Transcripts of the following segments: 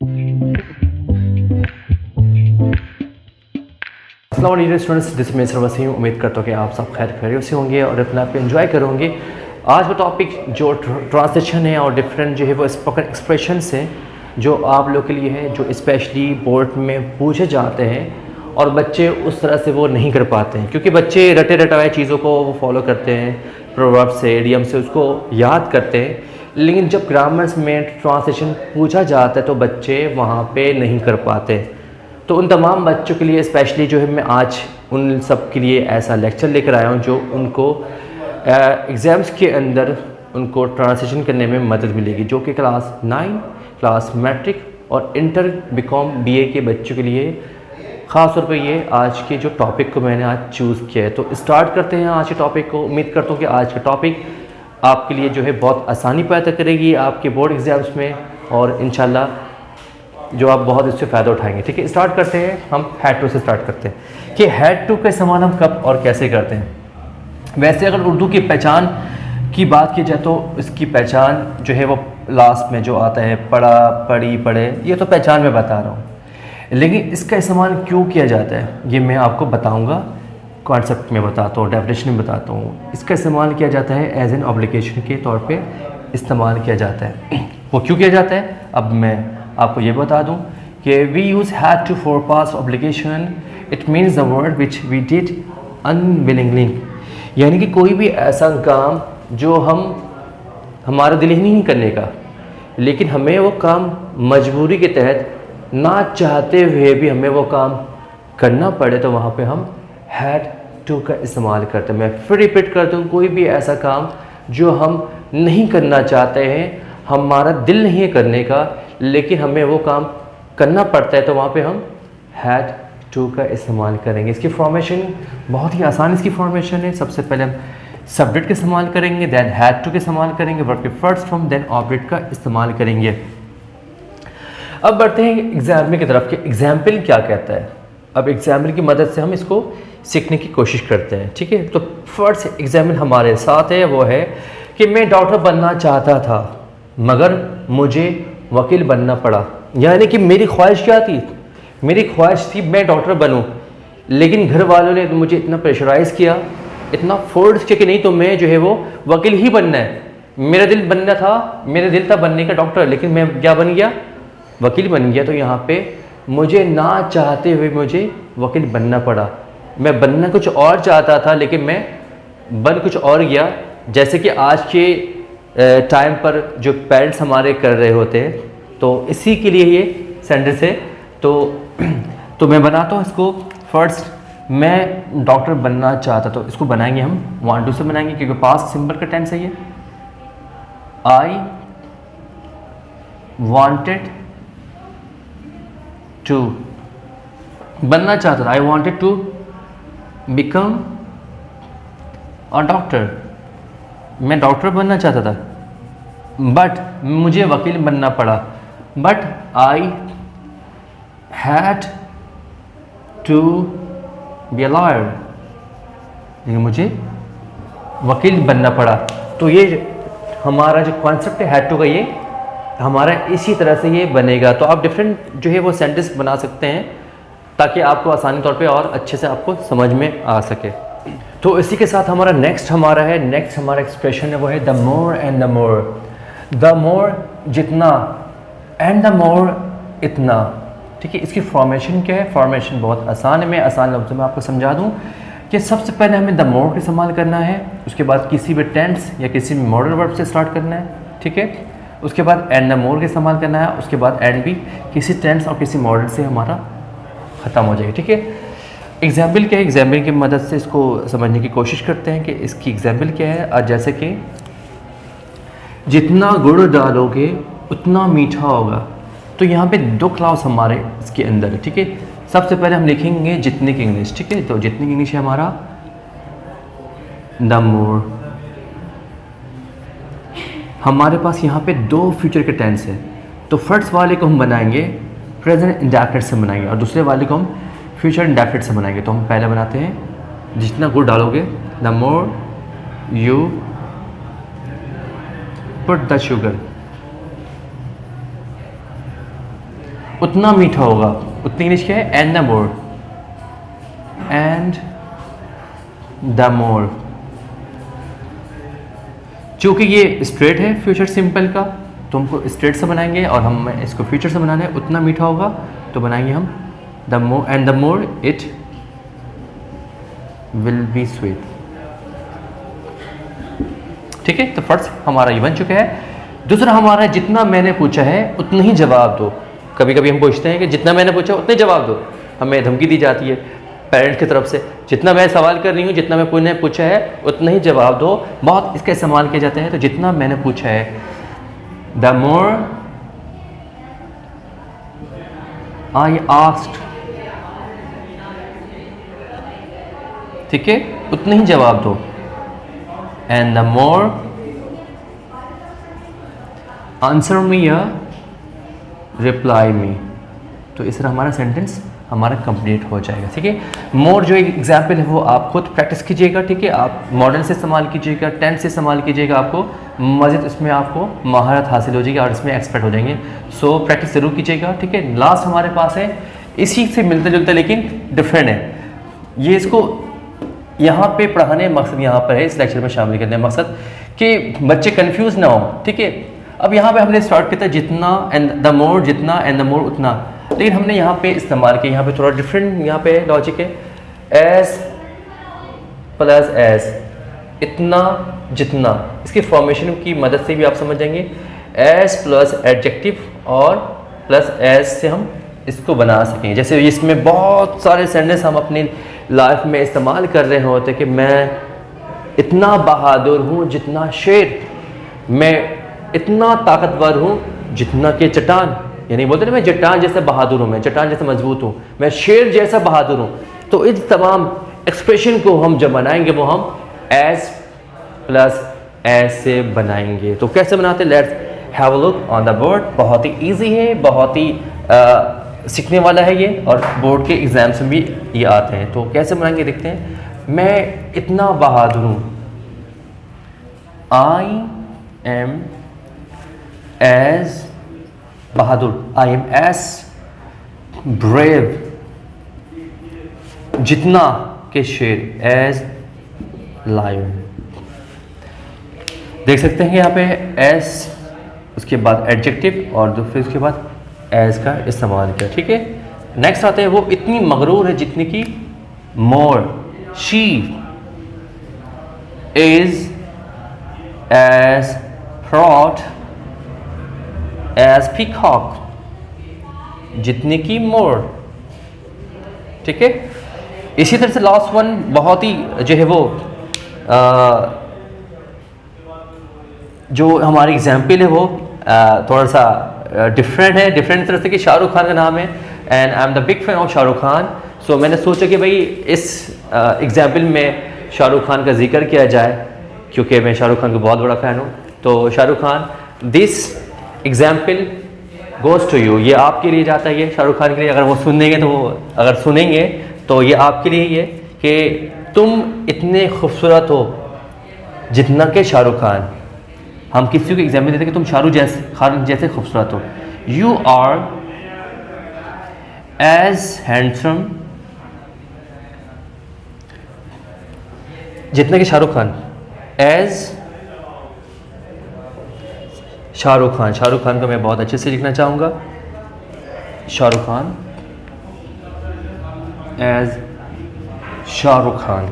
अस्सलाम students, this मैं वसी हूँ। उम्मीद करता हूँ कि आप सब खैरियत से होंगे और अपने आप को एंजॉय करोगे। आज का टॉपिक जो ट्रांसलेशन है और डिफरेंट जो है वो स्पोकन एक्सप्रेशंस हैं जो आप लोग के लिए है, जो स्पेशली बोर्ड में पूछे जाते हैं और बच्चे उस तरह से वो नहीं कर पाते हैं, क्योंकि बच्चे रटे रटाए चीज़ों को वो फॉलो करते हैं, प्रोवर्ब से, इडियम से उसको याद करते हैं, लेकिन जब ग्रामर्स में ट्रांसलेशन पूछा जाता है तो बच्चे वहाँ पे नहीं कर पाते। तो उन तमाम बच्चों के लिए स्पेशली जो है मैं आज उन सब के लिए ऐसा लेक्चर लेकर आया हूँ जो उनको एग्ज़ाम्स के अंदर उनको ट्रांसलेशन करने में मदद मिलेगी, जो कि क्लास 9, क्लास मैट्रिक और इंटर बीकॉम बीए के बच्चों के लिए ख़ास तौर पर ये आज के जो टॉपिक को मैंने आज चूज़ किया है। तो स्टार्ट करते हैं आज के टॉपिक को। उम्मीद करता हूँ कि आज का टॉपिक आपके लिए जो है बहुत आसानी पैदा करेगी आपके बोर्ड एग्ज़ाम्स में, और इंशाल्लाह जो आप बहुत इससे फ़ायदा उठाएंगे। ठीक है, स्टार्ट करते हैं। हम हैड टू से स्टार्ट करते हैं कि हैड टू का इस्तेमाल हम कब और कैसे करते हैं। वैसे अगर उर्दू की पहचान की बात की जाए तो इसकी पहचान जो है वो लास्ट में जो आता है, पढ़ा, पढ़ी, पढ़े, ये तो पहचान में बता रहा हूँ, लेकिन इसका इस्तेमाल क्यों किया जाता है ये मैं आपको बताऊँगा। कॉन्सेप्ट में बताता हूँ, डेफिनेशन में बताता हूँ। इसका इस्तेमाल किया जाता है एज एन ऑब्लिगेशन के तौर पे इस्तेमाल किया जाता है। वो क्यों किया जाता है अब मैं आपको ये बता दूं कि we use had to for past obligation, it means the word which we did unwillingly, यानी कि कोई भी ऐसा काम जो हमारा दिल ही नहीं करने का, लेकिन हमें वो काम मजबूरी के तहत ना चाहते हुए भी हमें वो काम करना पड़े, तो वहाँ पे हम हैड टू का इस्तेमाल करते हैं। मैं फिर रिपीट करता हूँ, कोई भी ऐसा काम जो हम नहीं करना चाहते हैं, हमारा दिल नहीं है करने का, लेकिन हमें वो काम करना पड़ता है, तो वहाँ पे हम हैड टू का इस्तेमाल करेंगे। इसकी फॉर्मेशन बहुत ही आसान इसकी फॉर्मेशन है। सबसे पहले हम सब्जेक्ट का इस्तेमाल करेंगे, देन हैड टू का इस्तेमाल करेंगे, वर्ब के फर्स्ट फॉर्म, देन ऑब्जेक्ट का इस्तेमाल करेंगे। अब बढ़ते हैं एग्जाम्पल की तरफ कि एग्जाम्पल क्या कहता है। अब एग्जाम्पल की मदद से हम इसको सीखने की कोशिश करते हैं। ठीक है, तो फर्स्ट एग्जाम्पल हमारे साथ है, वो है कि मैं डॉक्टर बनना चाहता था मगर मुझे वकील बनना पड़ा। यानी कि मेरी ख्वाहिश क्या थी? मेरी ख्वाहिश थी मैं डॉक्टर बनूं, लेकिन घर वालों ने मुझे इतना प्रेशराइज़ किया, इतना फोर्स किया कि नहीं तो मैं जो है वो वकील ही बनना है। मेरा दिल बनना था, मेरा दिल था बनने का डॉक्टर, लेकिन मैं क्या बन गया? वकील बन गया। तो यहाँ पे मुझे ना चाहते हुए मुझे वकील बनना पड़ा। मैं बनना कुछ और चाहता था, लेकिन मैं बन कुछ और गया। जैसे कि आज के टाइम पर जो पेरेंट्स हमारे कर रहे होते हैं, तो इसी के लिए ये सेंटेंस है। तो मैं बनाता हूँ इसको। फर्स्ट मैं डॉक्टर बनना चाहता, तो इसको बनाएंगे हम वांट टू से बनाएंगे, क्योंकि पास्ट सिंपल का टेंस है ये। आई वांटेड टू, बनना चाहता था, I wanted to become a doctor, मैं डॉक्टर बनना चाहता था, बट मुझे वकील बनना पड़ा। But I had to be a lawyer, लेकिन मुझे वकील बनना पड़ा। तो ये हमारा जो कॉन्सेप्ट है हैड टू का, ये हमारा इसी तरह से ये बनेगा। तो आप डिफरेंट जो है वो सेंटेंस बना सकते हैं ताकि आपको आसानी तौर पे और अच्छे से आपको समझ में आ सके। तो इसी के साथ हमारा नेक्स्ट हमारा एक्सप्रेशन है, वो है the more and the more. The more जितना, एंड द मोर इतना। ठीक है, इसकी फॉर्मेशन क्या है? फॉर्मेशन बहुत आसान है। मैं आसान लफ्ज़ों में आपको समझा दूं कि सबसे पहले हमें द मोर का इस्तेमाल करना है, उसके बाद किसी भी टेंस या किसी भी मॉडल वर्ब से स्टार्ट करना है। ठीक है, उसके बाद एंड द मोर का इस्तेमाल करना है, उसके बाद एंड भी किसी टेंस और किसी मॉडल से हमारा ख़त्म हो जाएगा। ठीक है, एग्जाम्पल क्या है? एग्जाम्पल की मदद से इसको समझने की कोशिश करते हैं कि इसकी एग्जाम्पल क्या है। जैसे कि जितना गुड़ डालोगे उतना मीठा होगा। तो यहाँ पे दो क्लास हमारे इसके अंदर है। ठीक है, सबसे पहले हम लिखेंगे जितने की इंग्लिश। ठीक है, तो जितने की इंग्लिश है हमारा द मोर। हमारे पास यहाँ पे दो फ्यूचर के टेंस है, तो फर्स्ट वाले को हम बनाएंगे प्रेजेंट इंडेफिनिट से बनाएंगे और दूसरे वाले को हम फ्यूचर इंडेफिनिट से बनाएंगे। तो हम पहले बनाते हैं जितना गुड़ डालोगे, the more you put the sugar. उतना मीठा होगा। उतनी इंग्लिश क्या है? And the more, and the more. चूँकि ये स्ट्रेट है फ्यूचर सिंपल का, तो हमको स्ट्रेट से बनाएंगे, और हम इसको फ्यूचर से बनाना है, उतना मीठा होगा तो बनाएंगे हम the more, and the more it will be sweet. ठीक है, तो फर्स्ट हमारा ये बन चुका है। दूसरा हमारा जितना मैंने पूछा है उतना ही जवाब दो। कभी कभी हम पूछते हैं कि जितना मैंने पूछा उतना ही जवाब दो, हमें धमकी दी जाती है पेरेंट्स की तरफ से। जितना मैं सवाल कर रही हूँ, जितना मैं पूछा है उतना ही जवाब दो। बहुत इसका इस्तेमाल किया जाता है। तो जितना मैंने पूछा है, द मोर आई आस्क्ड, ठीक है, उतना ही जवाब दो। And the more answer me या रिप्लाई मी। तो इस तरह हमारा सेंटेंस हमारा कंप्लीट हो जाएगा। ठीक है, मोर जो एक एग्जाम्पल है वो आप खुद प्रैक्टिस कीजिएगा। ठीक है, आप मॉडल से इस्तेमाल कीजिएगा, टेंस से इस्तेमाल कीजिएगा, आपको मज़ीद इसमें आपको महारत हासिल हो जाएगी और इसमें एक्सपर्ट हो जाएंगे। सो प्रैक्टिस ज़रूर कीजिएगा। ठीक है, लास्ट हमारे पास है, इसी से मिलता जुलता लेकिन डिफरेंट है। ये इसको यहाँ पे पढ़ाने मकसद यहाँ पर है, इस लेक्चर में शामिल करने मकसद कि बच्चे कंफ्यूज ना हो। ठीक है, अब यहाँ पे हमने स्टार्ट किया था जितना एंड द मोर, जितना एंड द मोर उतना, लेकिन हमने यहाँ पे इस्तेमाल किया, यहाँ पे थोड़ा डिफरेंट यहाँ पे लॉजिक है। एज प्लस एज, इतना जितना, इसकी फॉर्मेशन की मदद से भी आप समझ जाएंगे। एज प्लस एडजेक्टिव और प्लस एज से हम इसको बना सकेंगे। जैसे इसमें बहुत सारे सेंटेंस हम अपनी लाइफ में इस्तेमाल कर रहे होते कि मैं इतना बहादुर हूँ जितना शेर, मैं इतना ताकतवर हूँ जितना कि चट्टान। यानी बोलते ना, मैं चट्टान जैसा बहादुर हूँ, मैं चट्टान जैसा मजबूत हूँ, मैं शेर जैसा बहादुर हूँ। तो इस तमाम एक्सप्रेशन को हम जब बनाएंगे वो हम एज प्लस एज से बनाएंगे। तो कैसे बनाते हैं? Let's have a look on the board. बहुत ही ईजी है, बहुत ही सीखने वाला है ये, और बोर्ड के एग्जाम्स में भी ये आते हैं। तो कैसे बनाएंगे देखते हैं। मैं इतना बहादुर हूँ, आई एम एज बहादुर, आई एम एज ब्रेव, जितना के शेर, एज लायन। देख सकते हैं यहाँ पे एज, उसके बाद एडजेक्टिव और फिर उसके बाद एज का इस्तेमाल किया। ठीक है, नेक्स्ट आते हैं, वो इतनी मगरूर है जितनी की मोर, she is as proud as peacock, जितने की मोर। ठीक है, इसी तरह से लास्ट वन बहुत ही जो है वो जो हमारी एग्जाम्पल है वो थोड़ा सा डिफरेंट है। डिफरेंट तरह से कि शाहरुख खान का नाम है, and I am the big fan of Shahrukh Khan. So मैंने सोचा कि भाई इस एग्जाम्पल में शाहरुख खान का जिक्र किया जाए, क्योंकि मैं शाहरुख खान का बहुत बड़ा फ़ैन हूँ। तो Shahrukh Khan, this example goes to you, ये आपके लिए जाता है, ये शाहरुख खान के लिए। अगर वो सुनेंगे तो वो अगर सुनेंगे तो ये आपके लिए ही है कि तुम इतने खूबसूरत हो जितना कि शाहरुख खान। हम किसी को एग्जाम्पल देते हैं कि तुम शाहरुख खान जैसे खूबसूरत हो। यू आर एज हैंडसम जितना कि शाहरुख खान, एज शाहरुख खान। शाहरुख खान को मैं बहुत अच्छे से लिखना चाहूँगा, शाहरुख खान एज शाहरुख खान।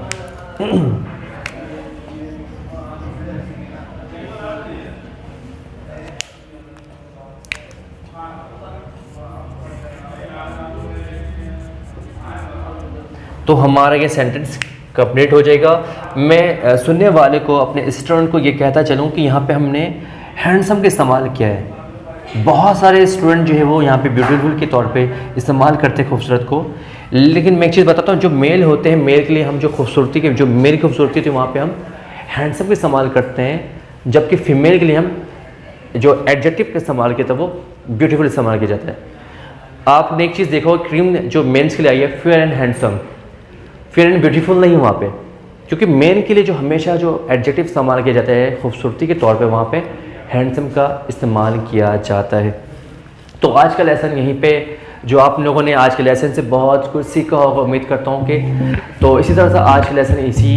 तो हमारा ये सेंटेंस कंप्लीट हो जाएगा। मैं सुनने वाले को, अपने स्टूडेंट को ये कहता चलूँ कि यहाँ पे हमने हैंडसम का इस्तेमाल किया है। बहुत सारे स्टूडेंट जो है वो यहाँ पे ब्यूटीफुल के तौर पे इस्तेमाल करते हैं खूबसूरत को, लेकिन मैं एक चीज़ बताता हूँ, जो मेल होते हैं, मेल के लिए हम जो खूबसूरती के, जो मेल की खूबसूरती थी वहाँ पे हम हैंडसम का इस्तेमाल करते हैं, जबकि फ़ीमेल के लिए हम जो एडजेक्टिव का इस्तेमाल किया था वो ब्यूटीफुल इस्तेमाल किया जाता है। आपने एक चीज़ देखो, क्रीम जो मेन्स के लिए आई है fair and handsome, fair and beautiful नहीं वहाँ पे, क्योंकि मेन के लिए जो हमेशा जो एडजेक्टिव इस्तेमाल किया जाता है खूबसूरती के तौर पे, वहाँ पे हैंडसम का इस्तेमाल किया जाता है। तो आज का लेसन यहीं पे, जो आप लोगों ने आज के लेसन से बहुत कुछ सीखा होगा उम्मीद करता हूँ कि, तो इसी तरह से आज के लेसन इसी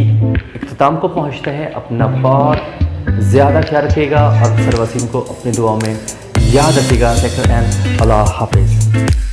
इख्तिताम को पहुँचते हैं। अपना बहुत ज़्यादा ख्याल रखिएगा और सर वसीम को अपनी दुआ में याद रखिएगा। एंड अल्लाह हाफिज़।